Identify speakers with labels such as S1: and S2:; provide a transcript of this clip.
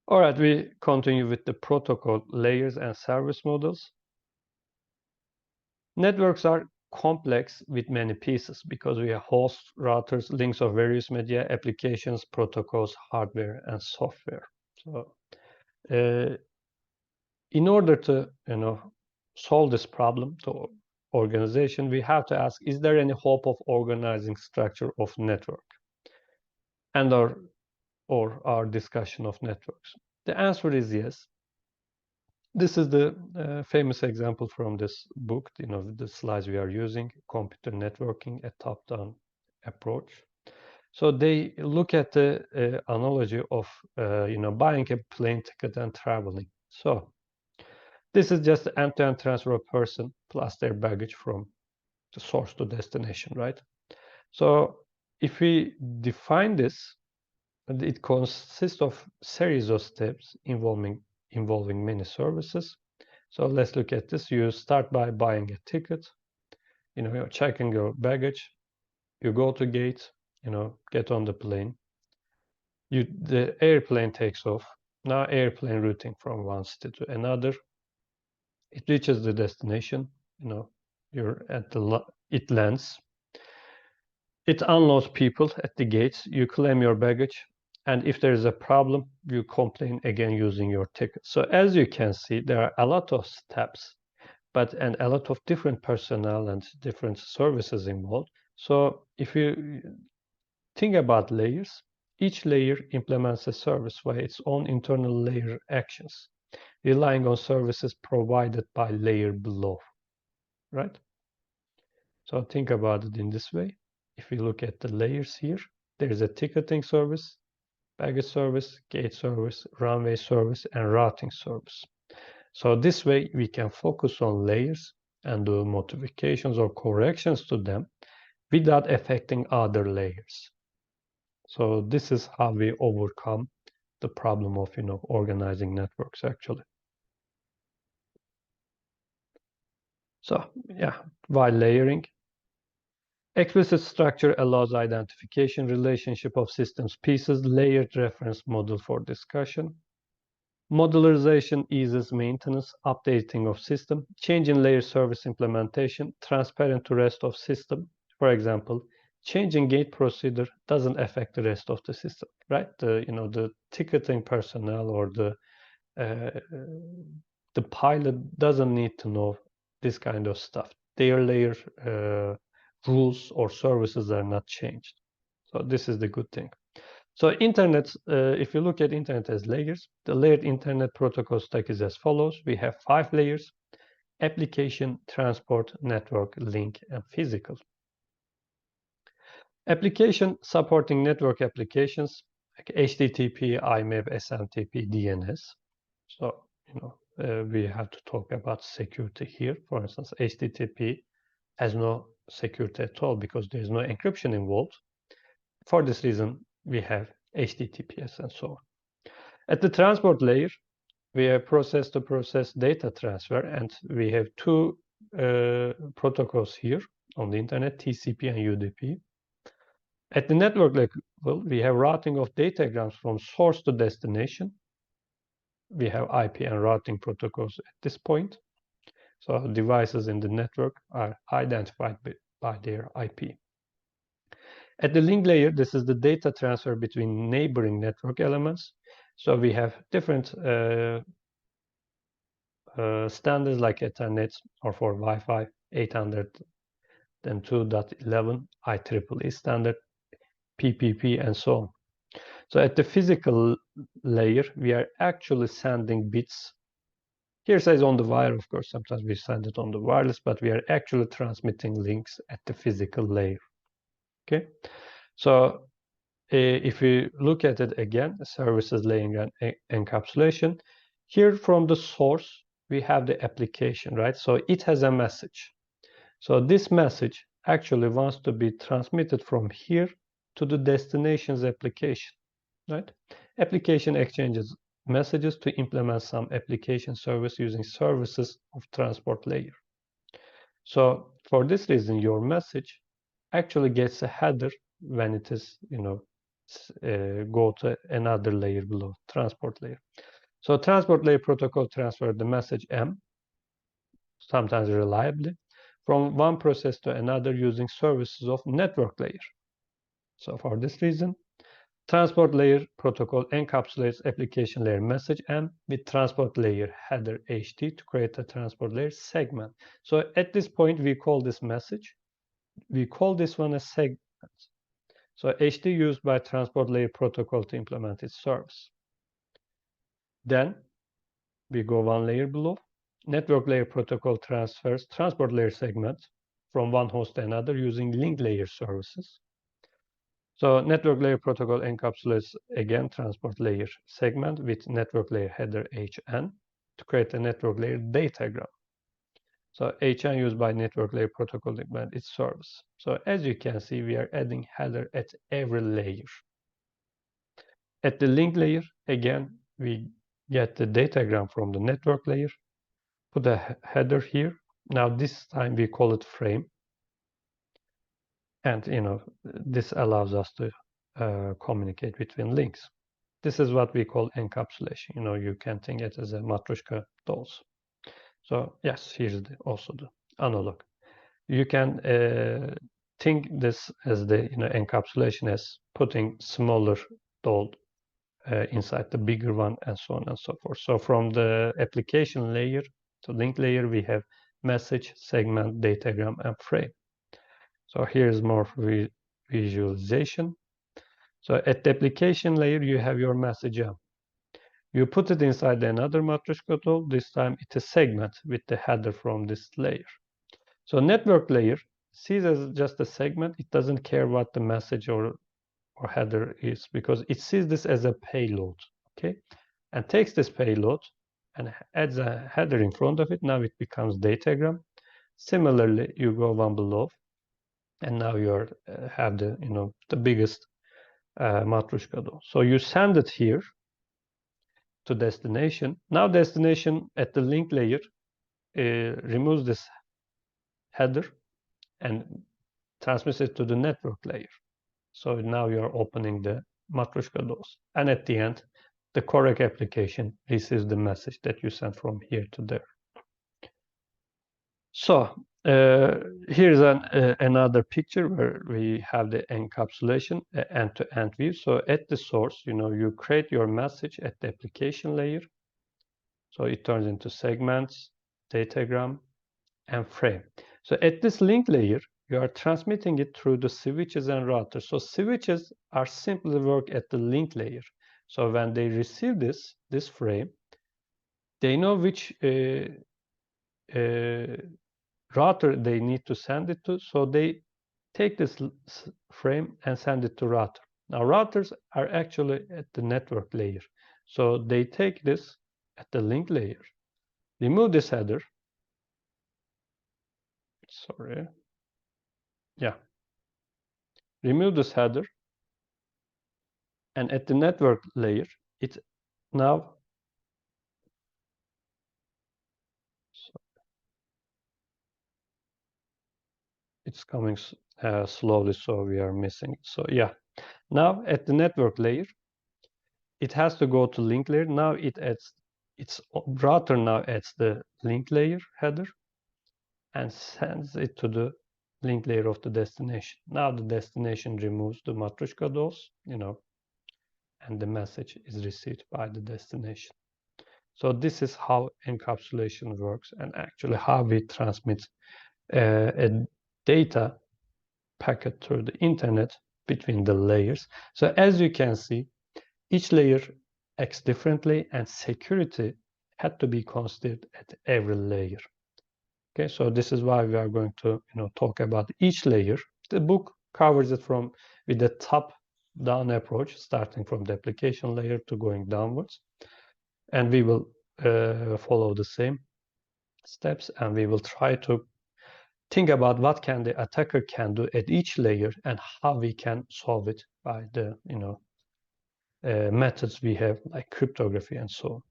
S1: All right, we continue with the protocol layers and service models. Networks are complex with many pieces because we have hosts, routers, links of various media, applications, protocols, hardware, and software. So in order to solve this problem to organization, we have to ask, is there any hope of organizing structure of network and our discussion of networks? The answer is yes. This is the famous example from this book, the slides we are using, computer networking, a top-down approach. So they look at the analogy of buying a plane ticket and traveling. So this is just the end-to-end transfer of person plus their baggage from the source to destination, right? So if we define this, it consists of series of steps involving many services. So let's look at this. You start by buying a ticket, you're checking your baggage, you go to gate, get on the plane. The airplane takes off. Now airplane routing from one city to another. It reaches the destination, you're at it lands. It unloads people at the gates. You claim your baggage. And if there is a problem, you complain again using your ticket. So as you can see, there are a lot of steps, and a lot of different personnel and different services involved. So if you think about layers, each layer implements a service via its own internal layer actions, relying on services provided by layer below, right? So think about it in this way. If we look at the layers here, there is a ticketing service, baggage service, gate service, runway service, and routing service. So this way we can focus on layers and do modifications or corrections to them without affecting other layers. So this is how we overcome the problem of organizing networks actually. So yeah, while layering, explicit structure allows identification relationship of systems pieces, layered reference model for discussion. Modularization eases maintenance, updating of system, change in layer service implementation, transparent to rest of system. For example, changing gate procedure doesn't affect the rest of the system, right? The ticketing personnel or the pilot doesn't need to know this kind of stuff. Their layer rules or services are not changed. So this is the good thing. So internet, if you look at internet as layers, the layered internet protocol stack is as follows. We have 5 layers: application, transport, network, link, and physical. Application supporting network applications like HTTP, IMAP, SMTP, DNS. So, we have to talk about security here. For instance, HTTP has no security at all because there is no encryption involved. For this reason, we have HTTPS and so on. At the transport layer, we have process-to-process data transfer, and we have 2 protocols here on the internet, TCP and UDP. At the network level, we have routing of datagrams from source to destination. We have IP and routing protocols at this point. So devices in the network are identified by their IP. At the link layer, this is the data transfer between neighboring network elements. So we have different standards like Ethernet or for Wi-Fi 802.11, IEEE standard, PPP, and so on. So at the physical layer, we are actually sending bits. Here says on the wire, of course, sometimes we send it on the wireless, but we are actually transmitting links at the physical layer. Okay, so if we look at it again, services layering and encapsulation, here from the source, we have the application, right? So it has a message. So this message actually wants to be transmitted from here to the destination's application, right? Application exchanges messages to implement some application service using services of transport layer. So for this reason, your message actually gets a header when it is, go to another layer below, transport layer. So transport layer protocol transfers the message M, sometimes reliably, from one process to another using services of network layer. So for this reason, transport layer protocol encapsulates application layer message M with transport layer header HT to create a transport layer segment. So at this point, we call this message. We call this one a segment. So HT used by transport layer protocol to implement its service. Then we go one layer below. Network layer protocol transfers transport layer segment from one host to another using link layer services. So network layer protocol encapsulates again transport layer segment with network layer header HN to create a network layer datagram. So HN used by network layer protocol to implement its service. So as you can see, we are adding header at every layer. At the link layer, again, we get the datagram from the network layer, put a header here. Now this time we call it frame. And this allows us to communicate between links. This is what we call encapsulation. You can think it as a matryoshka dolls. So yes, here's also the analog. You can think this as the encapsulation as putting smaller doll inside the bigger one, and so on and so forth. So from the application layer to link layer, we have message, segment, datagram, and frame. So here's more visualization. So at the application layer, you have your message M. You put it inside another matryoshka doll. This time it's a segment with the header from this layer. So network layer sees as just a segment. It doesn't care what the message or header is, because it sees this as a payload, okay? And takes this payload and adds a header in front of it. Now it becomes datagram. Similarly, you go one below, and now you have the biggest matryoshka doll. So you send it here to destination. Now destination at the link layer removes this header and transmits it to the network layer. So now you are opening the matryoshka dolls. And at the end, the correct application receives the message that you sent from here to there. So here's another picture where we have the encapsulation end-to-end view. So at the source, you create your message at the application layer. So it turns into segments, datagram, and frame. So at this link layer, you are transmitting it through the switches and routers. So switches are simply work at the link layer. So when they receive this frame, they know which router they need to send it to. So they take this frame and send it to router. Now routers are actually at the network layer. So they take this at the link layer, remove this header. Sorry. Yeah. Remove this header. And at the network layer, it's now it's coming slowly, so we are missing it. So yeah, now at the network layer, it has to go to link layer. Now it adds its router now adds the link layer header and sends it to the link layer of the destination. Now the destination removes the matryoshka dolls, and the message is received by the destination. So this is how encapsulation works, and actually how we transmit a data packet through the internet between the layers. So as you can see, each layer acts differently, and security had to be considered at every layer. Okay, so this is why we are going to talk about each layer. The book covers it with the top-down approach, starting from the application layer to going downwards, and we will follow the same steps, and we will try to think about what the attacker can do at each layer and how we can solve it by the methods we have, like cryptography and so on.